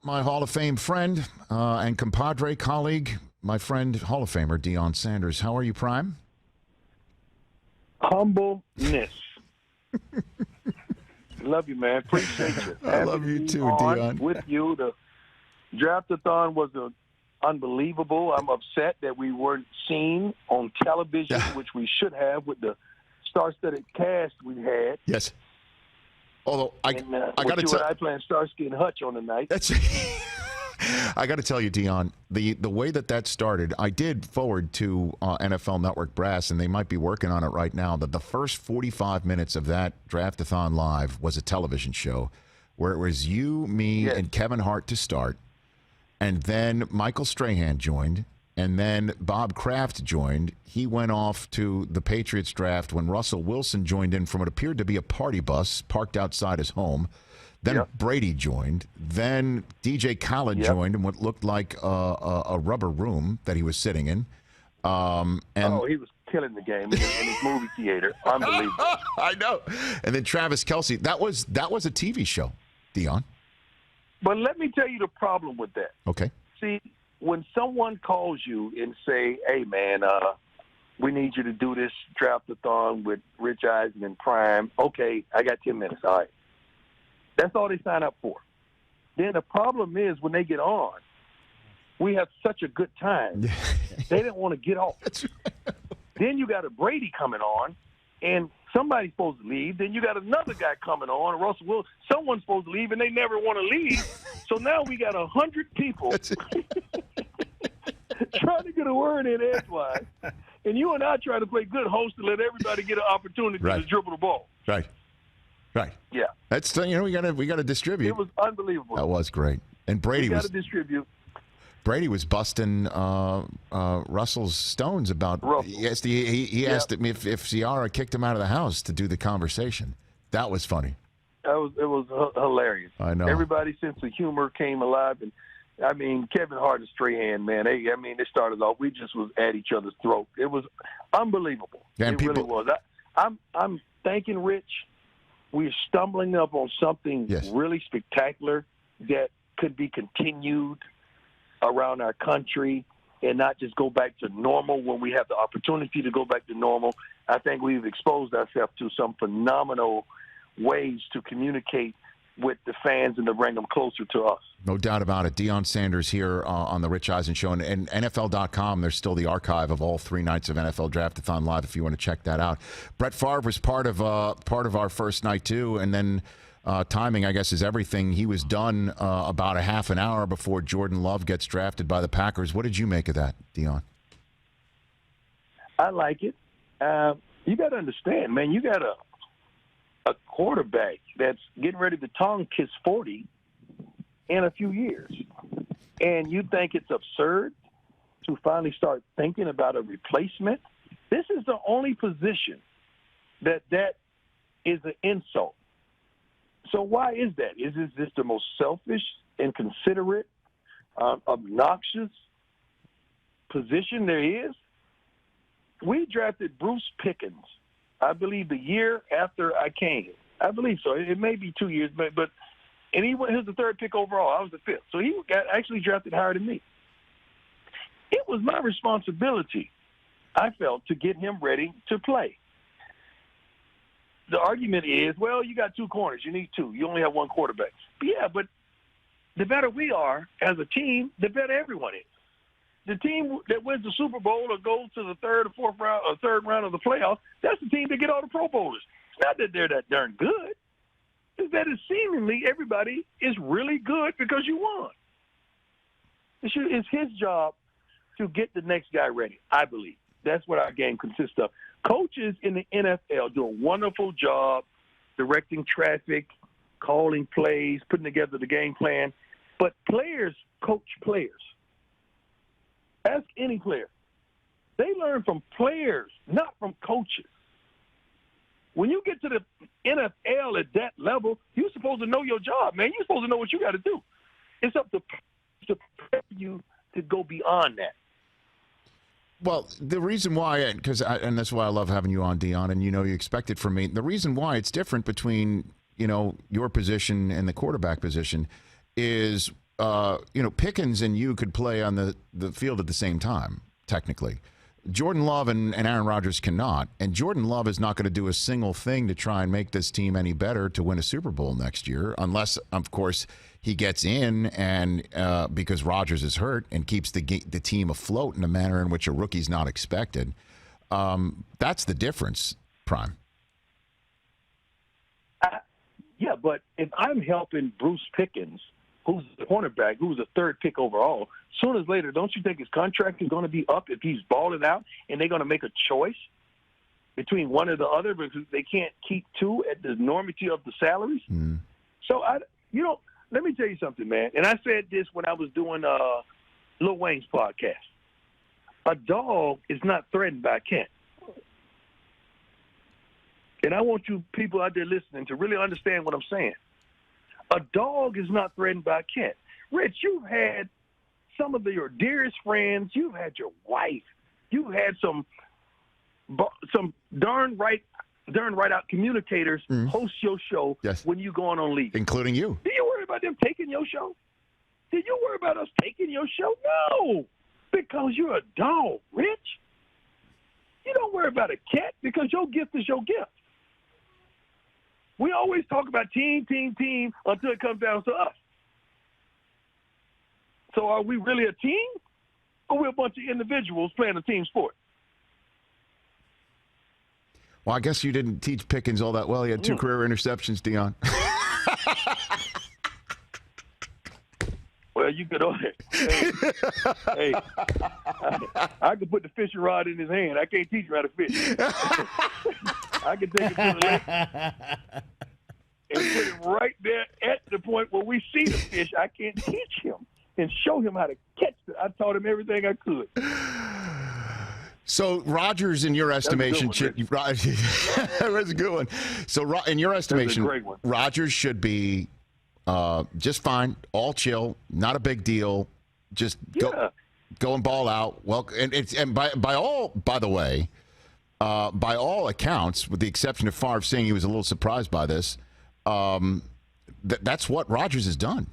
my Hall of Fame friend and compadre, colleague, my friend, Hall of Famer, Deion Sanders. How are you, Prime? Humbleness. Love you, man. Appreciate you. I love you too, Deion. With you. The draft-a-thon was unbelievable. I'm upset that we weren't seen on television, which we should have with the star-studded cast we had. Yes. Although I got to tell you, I playing Starsky and Hutch on the night. That's. I got to tell you, Deion, the way that started, I did forward to NFL Network Brass, and they might be working on it right now, that the first 45 minutes of that Draft-a-thon Live was a television show where it was you, me, and Kevin Hart to start, and then Michael Strahan joined, and then Bob Kraft joined. He went off to the Patriots draft when Russell Wilson joined in from what appeared to be a party bus parked outside his home. Then Brady joined. Then DJ Khaled joined in what looked like a rubber room that he was sitting in. And he was killing the game in his movie theater. Unbelievable. I know. And then Travis Kelce. That was a TV show, Deion. But let me tell you the problem with that. Okay. See, when someone calls you and say, hey, man, we need you to do this draft-a-thon with Rich Eisen and Prime. Okay, I got 10 minutes. All right. That's all they sign up for. Then the problem is when they get on, we have such a good time. They didn't want to get off. Then you got a Brady coming on, and somebody's supposed to leave. Then you got another guy coming on, Russell Wilson. Someone's supposed to leave, and they never want to leave. So now we got 100 people trying to get a word in edgewise. And you and I try to play good host to let everybody get an opportunity to dribble the ball. Right. Yeah. That's we got to distribute. It was unbelievable. That was great. And Brady got to distribute. Brady was busting Russell's stones about. He asked me if Ciara kicked him out of the house to do the conversation. That was funny. It was hilarious. I know. Everybody's sense of humor came alive, and I mean Kevin Hart and Strahan, man. They started off. We just was at each other's throat. It was unbelievable. Yeah, it really was. I'm thanking Rich. We're stumbling up on something really spectacular that could be continued around our country and not just go back to normal when we have the opportunity to go back to normal. I think we've exposed ourselves to some phenomenal ways to communicate with the fans and to bring them closer to us. No doubt about it. Deion Sanders here on the Rich Eisen Show. And NFL.com, there's still the archive of all 3 nights of NFL Draft-a-thon Live if you want to check that out. Brett Favre was part of our first night, too. And then timing, I guess, is everything. He was done about a half an hour before Jordan Love gets drafted by the Packers. What did you make of that, Deion? I like it. You got to understand, man, you got a quarterback that's getting ready to tongue kiss 40 in a few years. And you think it's absurd to finally start thinking about a replacement? This is the only position that is an insult. So why is that? Is this just the most selfish, inconsiderate, obnoxious position there is? We drafted Bruce Pickens, I believe, the year after I came. I believe so. It may be 2 years, but he was the 3rd pick overall. I was the 5th. So he got actually drafted higher than me. It was my responsibility, I felt, to get him ready to play. The argument is, well, you got 2 corners. You need 2. You only have 1 quarterback. But the better we are as a team, the better everyone is. The team that wins the Super Bowl or goes to the 3rd or 4th round or 3rd round of the playoffs, that's the team that get all the Pro Bowlers. It's not that they're that darn good. It's that seemingly everybody is really good because you won. It's his job to get the next guy ready, I believe. That's what our game consists of. Coaches in the NFL do a wonderful job directing traffic, calling plays, putting together the game plan. But players coach players. Ask any player. They learn from players, not from coaches. When you get to the NFL at that level, you're supposed to know your job, man. You're supposed to know what you got to do. It's up to prepare you to go beyond that. Well, the reason why, and that's why I love having you on, Deion, and you expect it from me. The reason why it's different between, your position and the quarterback position is Pickens and you could play on the field at the same time, technically. Jordan Love and Aaron Rodgers cannot, and Jordan Love is not going to do a single thing to try and make this team any better to win a Super Bowl next year, unless, of course, he gets in and because Rodgers is hurt and keeps the team afloat in a manner in which a rookie's not expected. That's the difference, Prime. Yeah, but if I'm helping Bruce Pickens, who's the cornerback, who's the third pick overall, sooner or later, don't you think his contract is going to be up if he's balling out and they're going to make a choice between one or the other because they can't keep two at the enormity of the salaries? Mm. So, let me tell you something, man. And I said this when I was doing Lil Wayne's podcast. A dog is not threatened by a cat. And I want you people out there listening to really understand what I'm saying. A dog is not threatened by a cat. Rich, you've had some of your dearest friends. You've had your wife. You've had some darn right out communicators host your show when you going on leave. Including you. Do you worry about them taking your show? Did you worry about us taking your show? No, because you're a dog, Rich. You don't worry about a cat because your gift is your gift. We always talk about team until it comes down to us. So are we really a team, or we're a bunch of individuals playing a team sport? Well, I guess you didn't teach Pickens all that well. He had 2 career interceptions, Deion. Well, you could. Hey, I could put the fishing rod in his hand. I can't teach him how to fish. I can take it to the lake and put it right there at the point where we see the fish. I can't teach him and show him how to catch it. I taught him everything I could. So Rodgers, in your estimation, that's a good one. So in your estimation, Rodgers should be just fine, all chill, not a big deal. Just go and ball out. Well, and by all accounts, with the exception of Favre saying he was a little surprised by this, that's what Rodgers has done,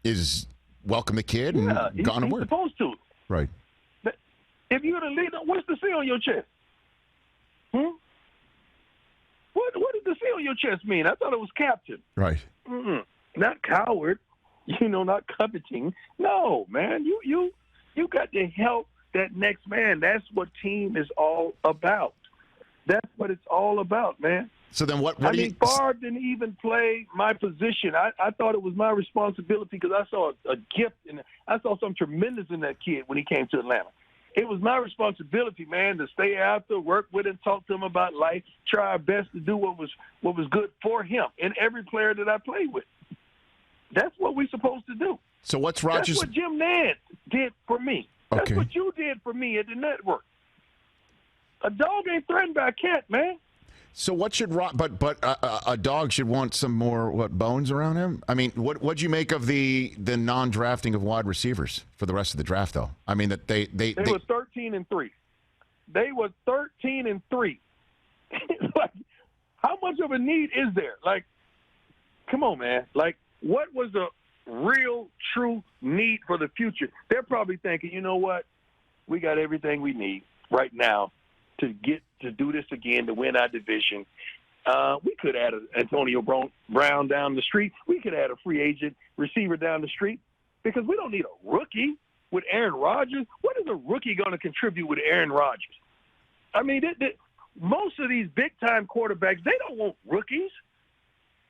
is welcome the kid and gone to work. He's supposed to. Right. If you're the leader, what's the C on your chest? What does the C on your chest mean? I thought it was captain. Right. Not coward, not coveting. No, man, you got to help that next man. That's what team is all about. That's what it's all about, man. So then what I mean, Favre didn't even play my position. I thought it was my responsibility because I saw a gift and I saw something tremendous in that kid when he came to Atlanta. It was my responsibility, man, to stay after, work with him, talk to him about life, try our best to do what was good for him and every player that I played with. That's what we're supposed to do. So what's Rodgers? That's what Jim Nantz did for me. That's what you did for me at the network. A dog ain't threatened by a cat, man. So what should but a dog should want some more bones around him? I mean, what'd you make of the non-drafting of wide receivers for the rest of the draft, though? I mean, that they were 13-3. They were 13-3. Like, how much of a need is there? Like, come on, man. Like, what was the real, true need for the future? They're probably thinking, you know what? We got everything we need right now to get to do this again, to win our division. We could add an Antonio Brown down the street. We could add a free agent receiver down the street because we don't need a rookie with Aaron Rodgers. What is a rookie going to contribute with Aaron Rodgers? I mean, most of these big-time quarterbacks, they don't want rookies.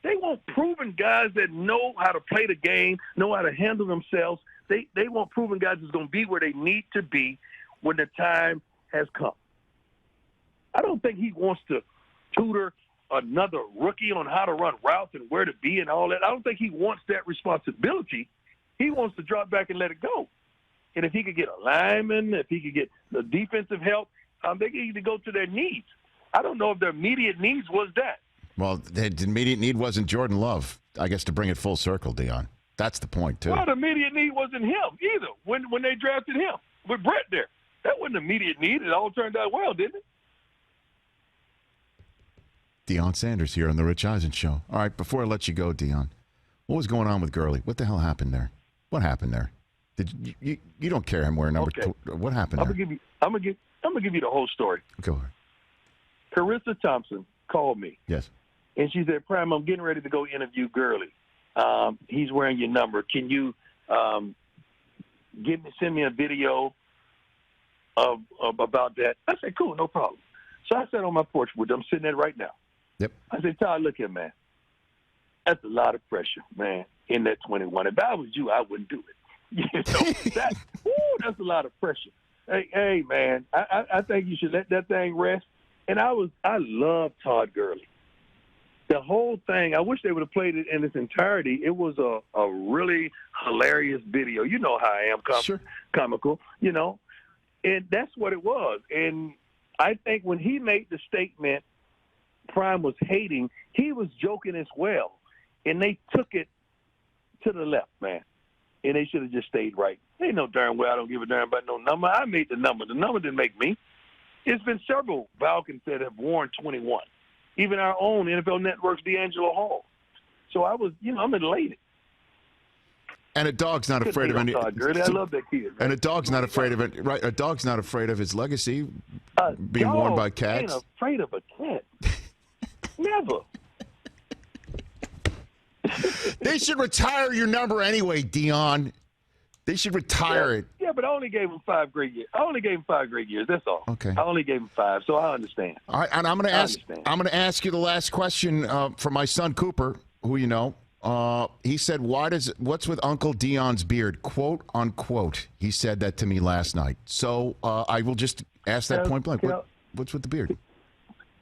They want proven guys that know how to play the game, know how to handle themselves. They want proven guys that's going to be where they need to be when the time has come. I don't think he wants to tutor another rookie on how to run routes and where to be and all that. I don't think he wants that responsibility. He wants to drop back and let it go. And if he could get a lineman, if he could get the defensive help, they need to go to their needs. I don't know if their immediate needs was that. Well, the immediate need wasn't Jordan Love, I guess, to bring it full circle, Deion. That's the point, too. Well, the immediate need wasn't him either when they drafted him with Brett there. That wasn't an immediate need. It all turned out well, didn't it? Deion Sanders here on the Rich Eisen Show. All right, before I let you go, Deion, what was going on with Gurley? What the hell happened there? What happened there? Did you don't care him wearing number? Okay. What happened I'm there? gonna give you the whole story. Go ahead. Carissa Thompson called me. Yes. And she said, Prime, I'm getting ready to go interview Gurley. He's wearing your number. Can you send me a video about that? I said, cool, no problem. So I sat on my porch with them, sitting there right now. Yep. I said, Todd, look here, man. That's a lot of pressure, man, in that 21. If I was you, I wouldn't do it. You know, that's a lot of pressure. Hey, man, I think you should let that thing rest. And I love Todd Gurley. The whole thing, I wish they would have played it in its entirety. It was a really hilarious video. You know how I am, comical, you know. And that's what it was. And I think when he made the statement, Prime was hating, he was joking as well. And they took it to the left, man. And they should have just stayed right. They know darn well I don't give a darn about no number. I made the number. The number didn't make me. It's been several Falcons that have worn 21. Even our own NFL Network's D'Angelo Hall. So I was, I'm elated. And a dog's not afraid of any. I love that kid. Man. And a dog's not afraid of it. Right? A dog's not afraid of his legacy being worn by cats. Ain't afraid of a cat. Never. They should retire your number anyway, Deion. They should retire it. Yeah, but I only gave him 5 great years. That's all. Okay. I only gave him 5, so I understand. All right, and I'm going to ask you the last question from my son Cooper, who you know. He said, "What's with Uncle Deion's beard?" "Quote unquote." He said that to me last night. So I will just ask that point blank. What's with the beard?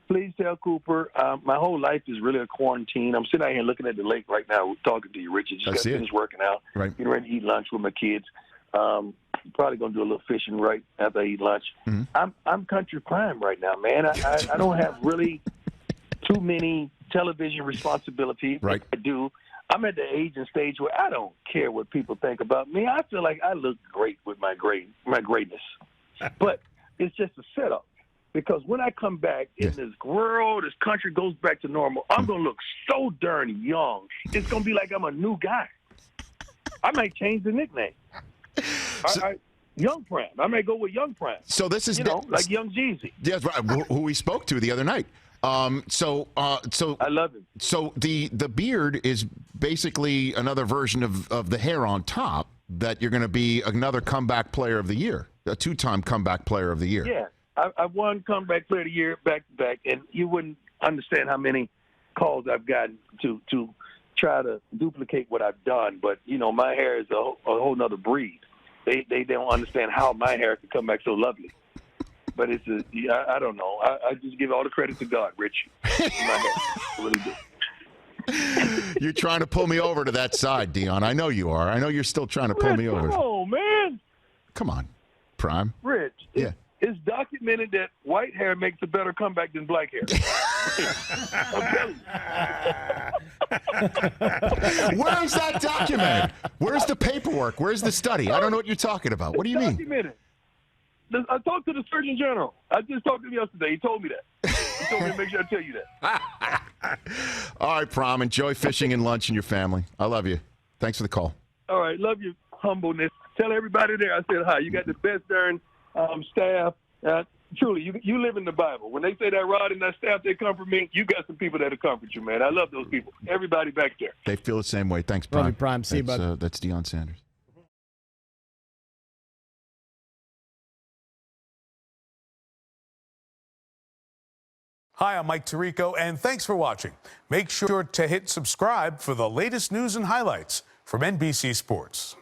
Please tell Cooper, my whole life is really a quarantine. I'm sitting out here looking at the lake right now talking to you, Richard. Just got finished working out. Right. Getting ready to eat lunch with my kids. Probably going to do a little fishing right after I eat lunch. Mm-hmm. I'm country prime right now, man. I don't have really too many television responsibilities. Right. I do. I'm at the age and stage where I don't care what people think about me. I feel like I look great with my greatness. But it's just a setup. Because when I come back in this world, this country goes back to normal, I'm going to look so darn young. It's going to be like I'm a new guy. I might change the nickname. Young Prime. I may go with Young Prime. So this is, like Young Jeezy. Yes, right, who we spoke to the other night. So I love him. So the beard is basically another version of the hair on top that you're going to be another comeback player of the year, a 2-time comeback player of the year. Yeah. I won comeback player of the year back to back, and you wouldn't understand how many calls I've gotten to try to duplicate what I've done. But my hair is a whole nother breed. They don't understand how my hair can come back so lovely. But I don't know. I just give all the credit to God, Rich. My hair. I really do. You're trying to pull me over to that side, Deion. I know you are. I know you're still trying to pull me over. Oh man! Come on, Prime. Rich. Yeah. It's documented that white hair makes a better comeback than black hair. I'm telling you. Where is that documented? Where's the paperwork? Where's the study? I don't know what you're talking about. What do you mean? Documented. I talked to the Surgeon General. I just talked to him yesterday. He told me that. He told me to make sure I tell you that. All right, Prom. Enjoy fishing and lunch and your family. I love you. Thanks for the call. All right. Love your humbleness. Tell everybody there I said hi. You got the best darn staff. Truly, you live in the Bible. When they say that Rod and that staff, they comfort me, you got some people that'll comfort you, man. I love those people. Everybody back there. They feel the same way. Thanks, Prime. Love you, Prime. See you, bud. That's Deion Sanders. Hi, I'm Mike Tirico, and thanks for watching. Make sure to hit subscribe for the latest news and highlights from NBC Sports.